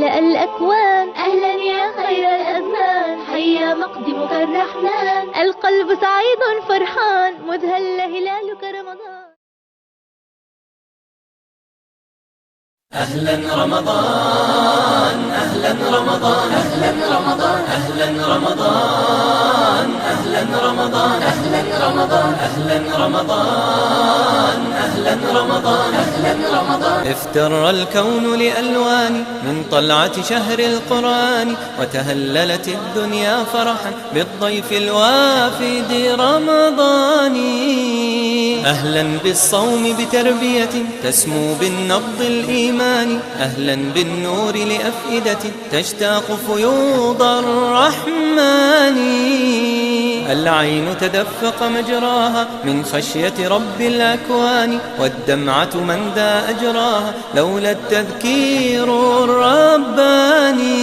ملأ الأكوان. أهلا يا خير الأزمان، حيا مقدمك الرحمن. القلب سعيد فرحان مذ هل هلالك رمضان. أهلا رمضان أهلا رمضان أهلا رمضان أهلا رمضان أهلا رمضان أهلا رمضان أهلا رمضان أهلا رمضان أهلا رمضان. افتر الكون لألوان من طلعة شهر القرآن، وتهللت الدنيا فرحا بالضيف الوافد رمضان. أهلا بالصوم بتربية تسمو بالنبض الإيماني، أهلا بالنور لأفئدة تشتاق فيوض الرحمن. العين تدفق مجراها من خشية رب الأكوان، والدمعة من ذا أجراها لولا التذكير الرباني.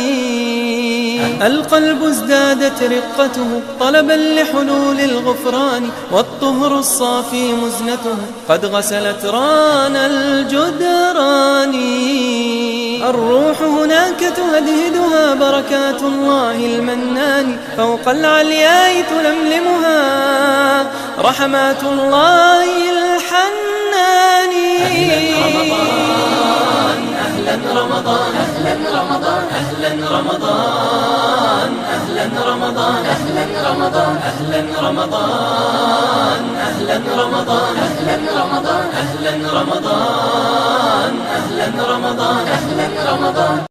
القلب ازدادت رقته طلبا لحلول الغفران، والطهر الصافي مزنته قد غسلت ران الجدران. الروح هناك تهدهدها بركات الله المنان، فوق العلياء تلملمها رحمات الله الحنان. أهلا رمضان أهلا رمضان أهلا رمضان أهلا رمضان أهلا رمضان أهلا رمضان أهلا رمضان أهلا رمضان أهلا رمضان أهلا رمضان أهلا رمضان.